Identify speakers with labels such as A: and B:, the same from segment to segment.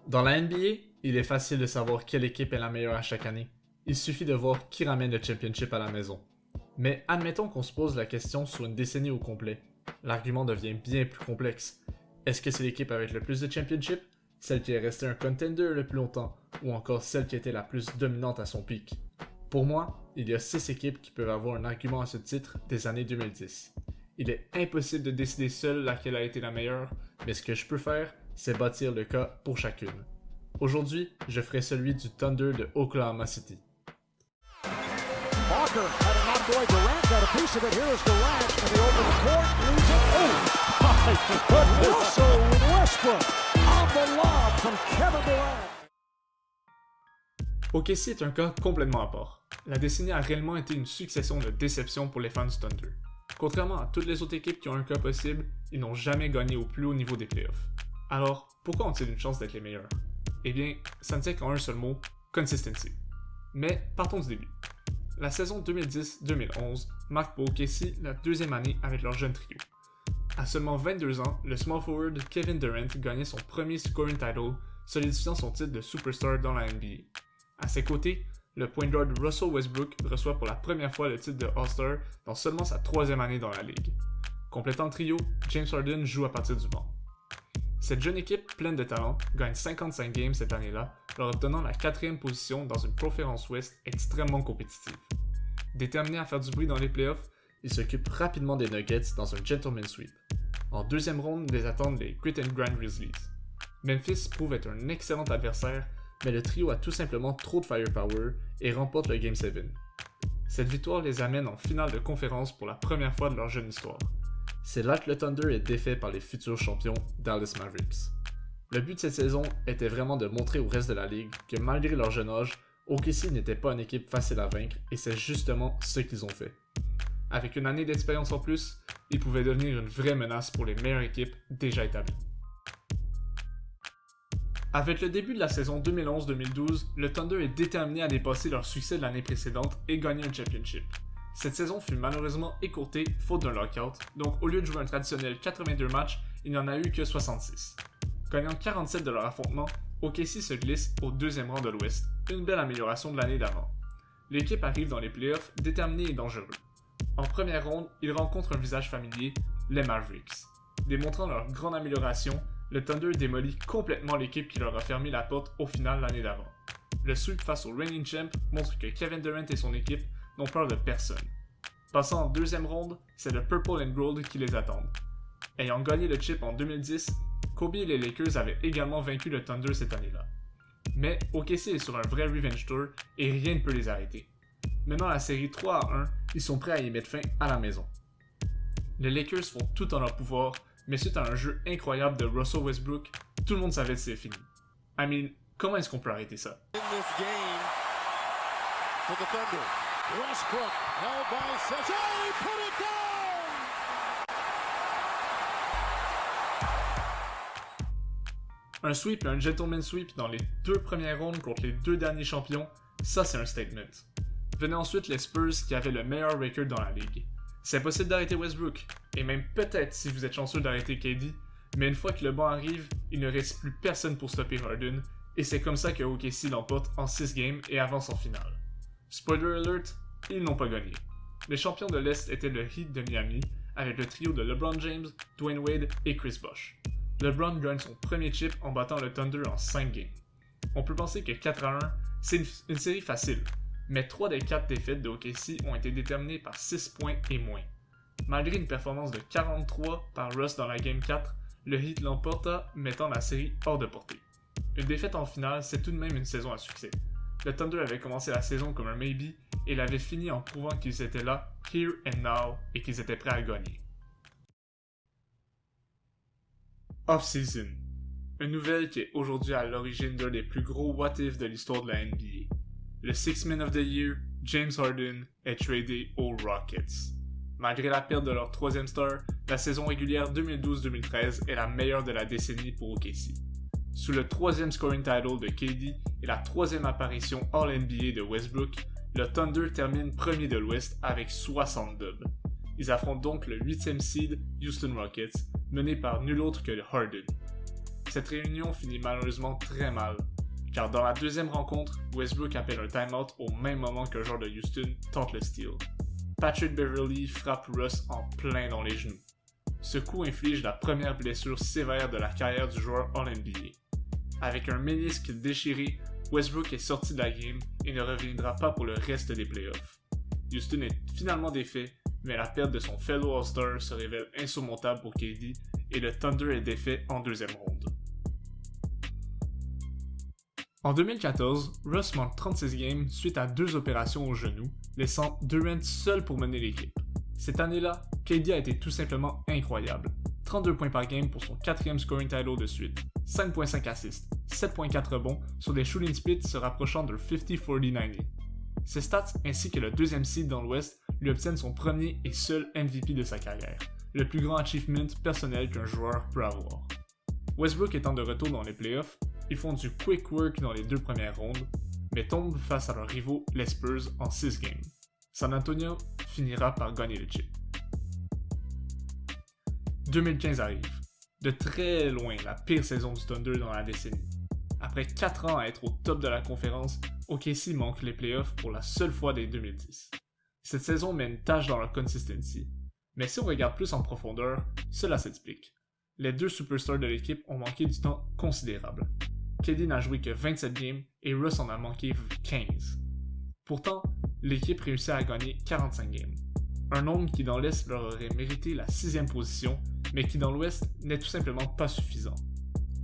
A: Dans la NBA, il est facile de savoir quelle équipe est la meilleure à chaque année. Il suffit de voir qui ramène le championship à la maison. Mais admettons qu'on se pose la question sur une décennie au complet. L'argument devient bien plus complexe. Est-ce que c'est l'équipe avec le plus de championships, celle qui est restée un contender le plus longtemps, ou encore celle qui était la plus dominante à son pic? Pour moi, il y a 6 équipes qui peuvent avoir un argument à ce titre des années 2010. Il est impossible de décider seul laquelle a été la meilleure, mais ce que je peux faire, c'est bâtir le cas pour chacune. Aujourd'hui, je ferai celui du Thunder de Oklahoma City.
B: Walker had an outgoing Durant, got a piece of it. Here is Durant in the open court, leads it. Oh, my goodness. Russell with Westbrook on the lob from Kevin Durant.
A: OKC est un cas complètement à part. La décennie a réellement été une succession de déceptions pour les fans du Thunder. Contrairement à toutes les autres équipes qui ont un cas possible, ils n'ont jamais gagné au plus haut niveau des playoffs. Alors, pourquoi ont-ils une chance d'être les meilleurs? Eh bien, ça ne tient qu'en un seul mot, consistency. Mais partons du début. La saison 2010-2011 marque pour OKC la deuxième année avec leur jeune trio. À seulement 22 ans, le small forward Kevin Durant gagnait son premier scoring title, solidifiant son titre de superstar dans la NBA. À ses côtés, le point guard Russell Westbrook reçoit pour la première fois le titre de All-Star dans seulement sa troisième année dans la ligue. Complétant le trio, James Harden joue à partir du banc. Cette jeune équipe pleine de talent gagne 55 games cette année-là, leur obtenant la 4e position dans une conférence Ouest extrêmement compétitive. Déterminés à faire du bruit dans les playoffs, ils s'occupent rapidement des Nuggets dans un gentleman sweep. En deuxième ronde, les attendent les Grit and Grind Grizzlies. Memphis prouve être un excellent adversaire, mais le trio a tout simplement trop de firepower et remporte le Game 7. Cette victoire les amène en finale de conférence pour la première fois de leur jeune histoire. C'est là que le Thunder est défait par les futurs champions Dallas Mavericks. Le but de cette saison était vraiment de montrer au reste de la ligue que malgré leur jeune âge, OKC n'était pas une équipe facile à vaincre et c'est justement ce qu'ils ont fait. Avec une année d'expérience en plus, ils pouvaient devenir une vraie menace pour les meilleures équipes déjà établies. Avec le début de la saison 2011-2012, le Thunder est déterminé à dépasser leur succès de l'année précédente et gagner un championship. Cette saison fut malheureusement écourtée faute d'un lockout, donc au lieu de jouer un traditionnel 82 matchs, il n'y en a eu que 66. Gagnant 47 de leur affrontement, OKC se glisse au deuxième rang de l'Ouest, une belle amélioration de l'année d'avant. L'équipe arrive dans les playoffs déterminée et dangereux. En première ronde, ils rencontrent un visage familier, les Mavericks. Démontrant leur grande amélioration, le Thunder démolit complètement l'équipe qui leur a fermé la porte au final l'année d'avant. Le sweep face au reigning champ montre que Kevin Durant et son équipe n'ont peur de personne. Passant en deuxième ronde, c'est le Purple and Gold qui les attendent. Ayant gagné le chip en 2010, Kobe et les Lakers avaient également vaincu le Thunder cette année-là. Mais OKC est sur un vrai revenge tour et rien ne peut les arrêter. Menant la série 3-1, ils sont prêts à y mettre fin à la maison. Les Lakers font tout en leur pouvoir, mais suite à un jeu incroyable de Russell Westbrook, tout le monde savait que c'est fini. I mean, comment est-ce qu'on peut arrêter ça?
B: Westbrook held by Seth. Oh, he put it down!
A: Un sweep et un gentleman sweep dans les 2 premières rondes contre les 2 derniers champions, ça c'est un statement. Venaient ensuite les Spurs qui avaient le meilleur record dans la ligue. C'est possible d'arrêter Westbrook, et même peut-être si vous êtes chanceux d'arrêter KD, mais une fois que le banc arrive, il ne reste plus personne pour stopper Harden, et c'est comme ça que OKC l'emporte en 6 games et avance en finale. Spoiler alert, ils n'ont pas gagné. Les champions de l'Est étaient le Heat de Miami, avec le trio de LeBron James, Dwayne Wade et Chris Bosh. LeBron gagne son premier chip en battant le Thunder en 5 games. On peut penser que 4-1, c'est une série facile, mais 3 des 4 défaites de OKC ont été déterminées par 6 points et moins. Malgré une performance de 43 par Russ dans la Game 4, le Heat l'emporta, mettant la série hors de portée. Une défaite en finale, c'est tout de même une saison à succès. Le Thunder avait commencé la saison comme un maybe et l'avait fini en prouvant qu'ils étaient là, here and now, et qu'ils étaient prêts à gagner. Off-season. Une nouvelle qui est aujourd'hui à l'origine d'un des plus gros what-if de l'histoire de la NBA. Le Sixth Man of the Year, James Harden, est tradé aux Rockets. Malgré la perte de leur 3e star, la saison régulière 2012-2013 est la meilleure de la décennie pour OKC. Sous le 3e scoring title de KD et la 3e apparition All-NBA de Westbrook, le Thunder termine premier de l'Ouest avec 60 dubs. Ils affrontent donc le 8e seed Houston Rockets, mené par nul autre que Harden. cette réunion finit malheureusement très mal, car dans la deuxième rencontre, Westbrook appelle un timeout au même moment qu'un joueur de Houston tente le steal. Patrick Beverley frappe Russ en plein dans les genoux. Ce coup inflige la première blessure sévère de la carrière du joueur All-NBA. Avec un ménisque déchiré, Westbrook est sorti de la game et ne reviendra pas pour le reste des playoffs. Houston est finalement défait, mais la perte de son fellow All-Star se révèle insurmontable pour KD et le Thunder est défait en deuxième ronde. En 2014, Russ manque 36 games suite à 2 opérations au genou, laissant Durant seul pour mener l'équipe. Cette année-là, KD a été tout simplement incroyable. 32 points par game pour son 4e scoring title de suite, 5.5 assists, 7.4 rebonds sur des shooting splits se rapprochant de 50-40-90. Ses stats ainsi que le 2e seed dans l'Ouest lui obtiennent son premier et seul MVP de sa carrière, le plus grand achievement personnel qu'un joueur peut avoir. Westbrook étant de retour dans les playoffs, ils font du quick work dans les 2 premières rondes, mais tombent face à leurs rivaux les Spurs en 6 games. San Antonio finira par gagner le chip. 2015 arrive. De très loin, la pire saison du Thunder dans la décennie. Après 4 ans à être au top de la conférence, OKC manque les playoffs pour la seule fois dès 2010. Cette saison met une tâche dans leur consistency. Mais si on regarde plus en profondeur, cela s'explique. Les 2 superstars de l'équipe ont manqué du temps considérable. KD n'a joué que 27 games et Russ en a manqué 15. Pourtant, l'équipe réussit à gagner 45 games. Un nombre qui dans l'Est leur aurait mérité la 6e position, mais qui dans l'Ouest n'est tout simplement pas suffisant.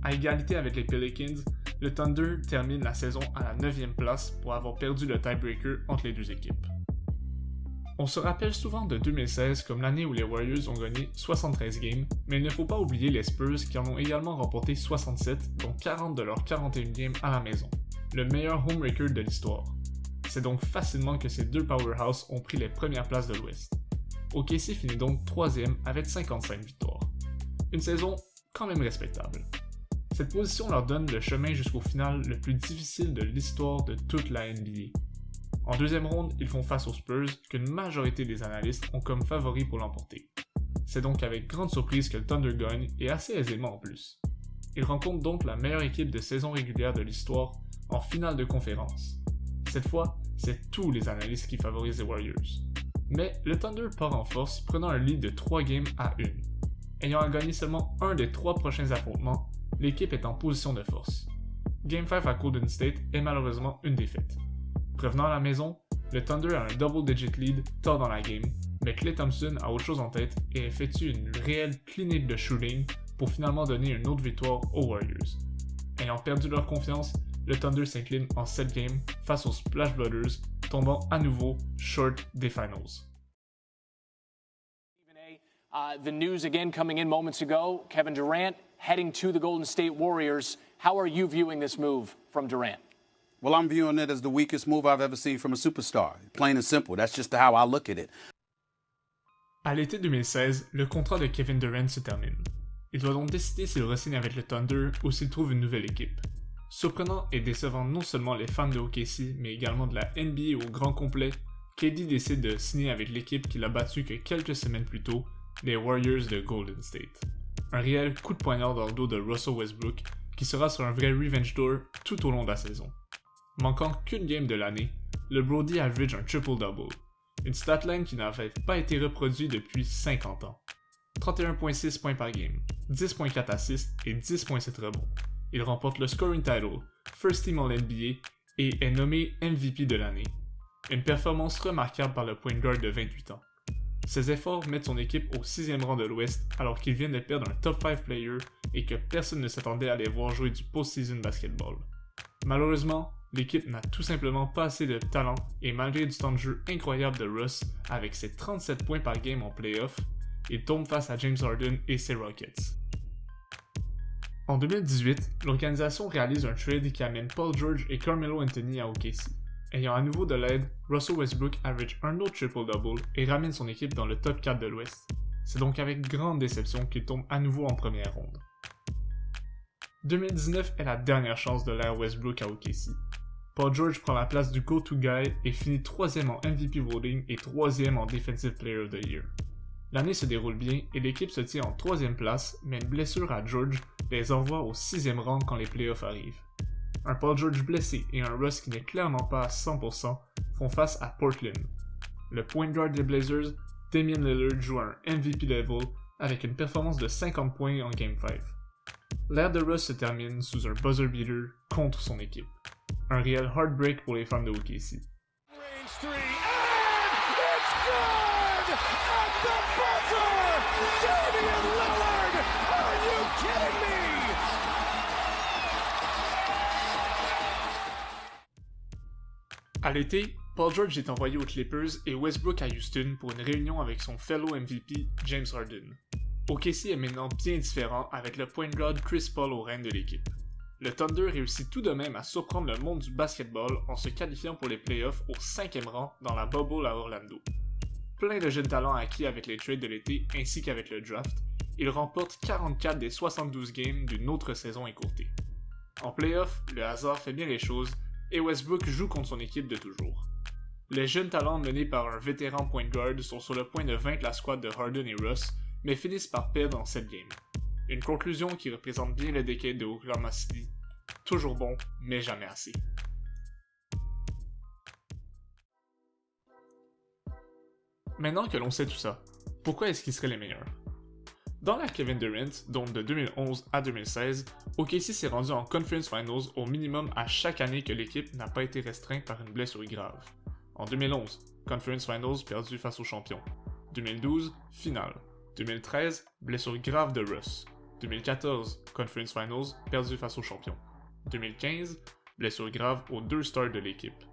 A: À égalité avec les Pelicans, le Thunder termine la saison à la 9e place pour avoir perdu le tiebreaker entre les 2 équipes. On se rappelle souvent de 2016 comme l'année où les Warriors ont gagné 73 games, mais il ne faut pas oublier les Spurs qui en ont également remporté 67, dont 40 de leurs 41 games à la maison, le meilleur home record de l'histoire. C'est donc facilement que ces 2 powerhouses ont pris les premières places de l'Ouest. OKC finit donc 3e avec 55 victoires. Une saison quand même respectable. Cette position leur donne le chemin jusqu'au final le plus difficile de l'histoire de toute la NBA. En deuxième ronde, ils font face aux Spurs qu'une majorité des analystes ont comme favoris pour l'emporter. C'est donc avec grande surprise que le Thunder gagne et assez aisément en plus. Ils rencontrent donc la meilleure équipe de saison régulière de l'histoire en finale de conférence. Cette fois, c'est tous les analystes qui favorisent les Warriors. Mais le Thunder part en force, prenant un lead de 3 games à 1. Ayant à gagner seulement un des 3 prochains affrontements, l'équipe est en position de force. Game 5 à Golden State est malheureusement une défaite. Revenant à la maison, le Thunder a un double-digit lead tard dans la game, mais Klay Thompson a autre chose en tête et effectue une réelle clinique de shooting pour finalement donner une autre victoire aux Warriors. Ayant perdu leur confiance, le Thunder s'incline en 7 games face aux Splash Brothers, tombant à nouveau short des finals.
C: The news again coming in moments ago, Kevin Durant heading to the Golden State Warriors. How are you viewing this move from Durant?
D: Well, I'm viewing it as the weakest move I've ever seen from a superstar. Plain and simple. That's just how I look at it.
A: À l'été 2016, le contrat de Kevin Durant se termine. Il doit donc décider s'il re-signe avec le Thunder ou s'il trouve une nouvelle équipe. Surprenant et décevant non seulement les fans de OKC, mais également de la NBA au grand complet, KD décide de signer avec l'équipe qu'il a battue que quelques semaines plus tôt, les Warriors de Golden State. Un réel coup de poignard dans le dos de Russell Westbrook qui sera sur un vrai revenge tour tout au long de la saison. Manquant qu'une game de l'année, le Brody average un triple-double, une statline qui n'avait pas été reproduite depuis 50 ans. 31.6 points par game, 10.4 assists et 10.7 rebonds. Il remporte le scoring title, First Team All-NBA et est nommé MVP de l'année. Une performance remarquable par le point guard de 28 ans. Ses efforts mettent son équipe au 6e rang de l'Ouest alors qu'il vient de perdre un top 5 player et que personne ne s'attendait à les voir jouer du post-season basketball. Malheureusement, l'équipe n'a tout simplement pas assez de talent et malgré du temps de jeu incroyable de Russ avec ses 37 points par game en playoff, il tombe face à James Harden et ses Rockets. En 2018, l'organisation réalise un trade qui amène Paul George et Carmelo Anthony à OKC. Ayant à nouveau de l'aide, Russell Westbrook average un autre triple-double et ramène son équipe dans le top 4 de l'Ouest. C'est donc avec grande déception qu'il tombe à nouveau en première ronde. 2019 est la dernière chance de l'ère Westbrook à OKC. Paul George prend la place du go-to guy et finit 3e en MVP voting et 3e en Defensive Player of the Year. L'année se déroule bien et l'équipe se tient en 3e place, mais une blessure à George les envoie au 6e rang quand les playoffs arrivent. Un Paul George blessé et un Russ qui n'est clairement pas à 100% font face à Portland. Le point guard des Blazers, Damian Lillard, joue à un MVP level avec une performance de 50 points en Game 5. L'ère de Russ se termine sous un buzzer beater contre son équipe. Un réel heartbreak pour les fans de OKC. À l'été, Paul George est envoyé aux Clippers et Westbrook à Houston pour une réunion avec son fellow MVP James Harden. OKC est maintenant bien différent avec le point guard Chris Paul au règne de l'équipe. Le Thunder réussit tout de même à surprendre le monde du basketball en se qualifiant pour les playoffs au 5e rang dans la bubble à Orlando. Plein de jeunes talents acquis avec les trades de l'été ainsi qu'avec le draft, il remporte 44 des 72 games d'une autre saison écourtée. En playoffs, le hasard fait bien les choses et Westbrook joue contre son équipe de toujours. Les jeunes talents menés par un vétéran point guard sont sur le point de vaincre la squad de Harden et Russ, mais finissent par perdre en cette game. Une conclusion qui représente bien le decade de Oklahoma City. Toujours bon, mais jamais assez. Maintenant que l'on sait tout ça, pourquoi est-ce qu'ils seraient les meilleurs? Dans la Kevin Durant, donc de 2011 à 2016, OKC s'est rendu en Conference Finals au minimum à chaque année que l'équipe n'a pas été restreinte par une blessure grave. En 2011, Conference Finals perdu face aux champions. 2012, finale. 2013, blessure grave de Russ. 2014, Conference Finals, perdu face aux champions. 2015, blessure grave aux 2 stars de l'équipe.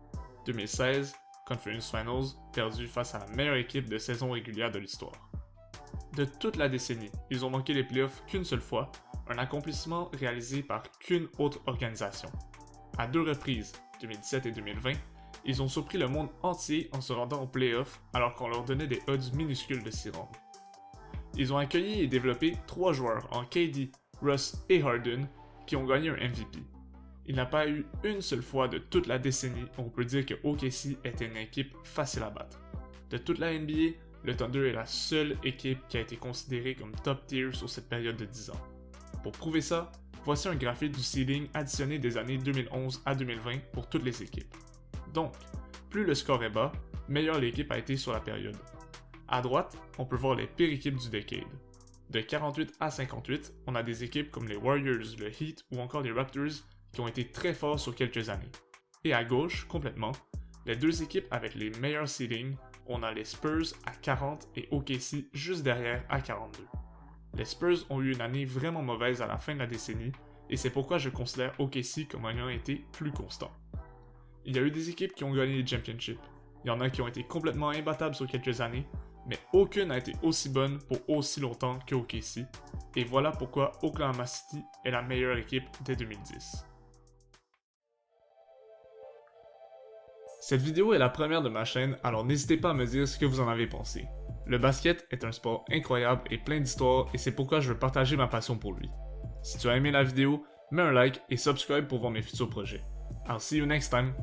A: 2016, Conference Finals, perdu face à la meilleure équipe de saison régulière de l'histoire. De toute la décennie, ils ont manqué les playoffs qu'une seule fois, un accomplissement réalisé par qu'une autre organisation. À 2 reprises, 2017 et 2020, ils ont surpris le monde entier en se rendant aux playoffs alors qu'on leur donnait des odds minuscules de s'y rendre. Ils ont accueilli et développé 3 joueurs en KD, Russ et Harden qui ont gagné un MVP. Il n'a pas eu une seule fois de toute la décennie où on peut dire que OKC était une équipe facile à battre. De toute la NBA, le Thunder est la seule équipe qui a été considérée comme top tier sur cette période de 10 ans. Pour prouver ça, voici un graphique du seeding additionné des années 2011 à 2020 pour toutes les équipes. Donc, plus le score est bas, meilleure l'équipe a été sur la période. À droite, on peut voir les pires équipes du decade. De 48 à 58, on a des équipes comme les Warriors, le Heat ou encore les Raptors qui ont été très forts sur quelques années. Et à gauche, complètement, les 2 équipes avec les meilleurs seedings, on a les Spurs à 40 et OKC juste derrière à 42. Les Spurs ont eu une année vraiment mauvaise à la fin de la décennie et c'est pourquoi je considère OKC comme ayant été plus constant. Il y a eu des équipes qui ont gagné les championships, il y en a qui ont été complètement imbattables sur quelques années, mais aucune n'a été aussi bonne pour aussi longtemps que OKC, et voilà pourquoi Oklahoma City est la meilleure équipe dès 2010. Cette vidéo est la première de ma chaîne, alors n'hésitez pas à me dire ce que vous en avez pensé. Le basket est un sport incroyable et plein d'histoires et c'est pourquoi je veux partager ma passion pour lui. Si tu as aimé la vidéo, mets un like et subscribe pour voir mes futurs projets. I'll see you next time!